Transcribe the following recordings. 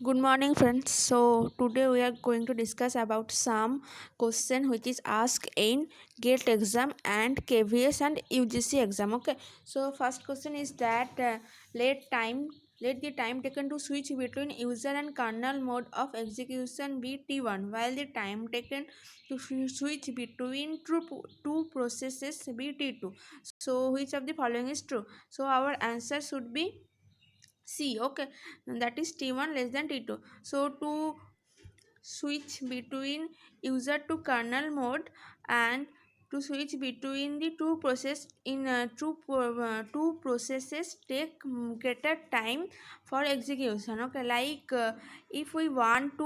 Good morning, friends. So today we are going to discuss about some question which is asked in GATE exam and KVS and UGC exam. Okay. So first question is that let the time taken to switch between user and kernel mode of execution be T1, while the time taken to switch between two processes be T2. So which of the following is true? So our answer should be C. Okay, that is T1 less than T2. So to switch between user to kernel mode and to switch between the two processes take greater time for execution. Okay, if we want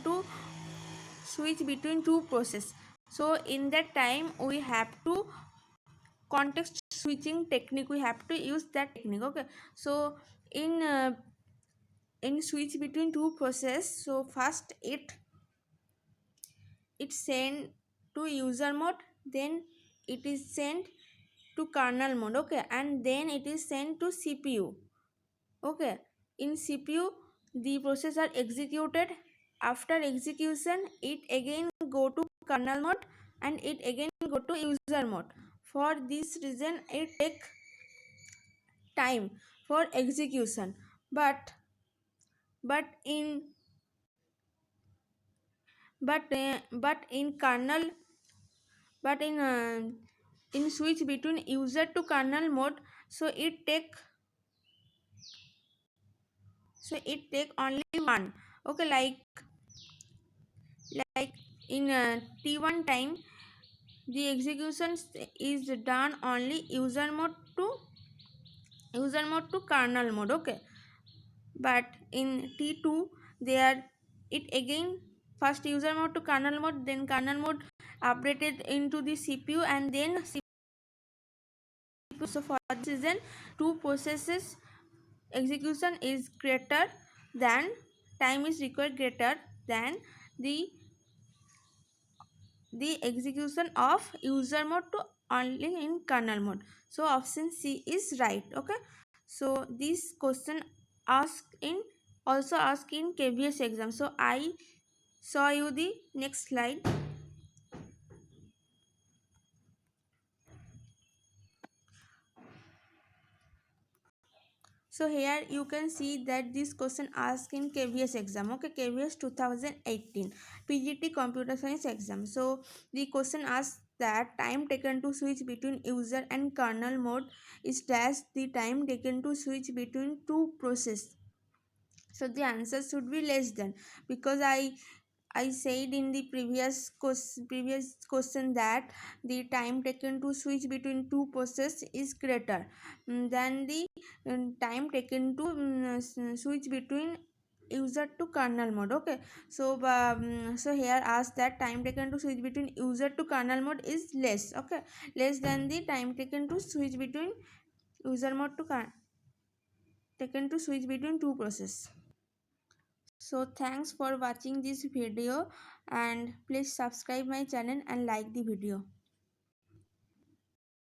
to switch between two processes, so in that time we have to context switching technique, we have to use that technique. Okay, so in uh, in switch between two process, so first it sent to user mode, then it is sent to kernel mode. Okay, and then it is sent to CPU. Okay, in CPU the process are executed. After execution it again go to kernel mode and it again go to user mode. For this reason it take time for execution, but but in but in kernel but in switch between user to kernel mode, so it take only one. Okay, like in T1 time the execution is done only user mode to kernel mode. Okay, but in T2 there it again first user mode to kernel mode, then kernel mode updated into the CPU, and then CPU. So for this reason two processes execution is greater than time is required greater than the execution of user mode to only in kernel mode. So option C is right. Okay, so this question asked in KVS exam. So I saw you the next slide. So here you can see that this question asked in KVS exam. Okay, KVS 2018 PGT computer science exam. So the question asks that time taken to switch between user and kernel mode is dash the time taken to switch between two process. So the answer should be less than, because I said in the previous question that the time taken to switch between two process is greater than the time taken to switch between user to kernel mode. Okay, so here asked that time taken to switch between user to kernel mode is less. Okay, less than the time taken to switch between user mode to taken to switch between two process. So thanks for watching this video, and please subscribe my channel and like the video.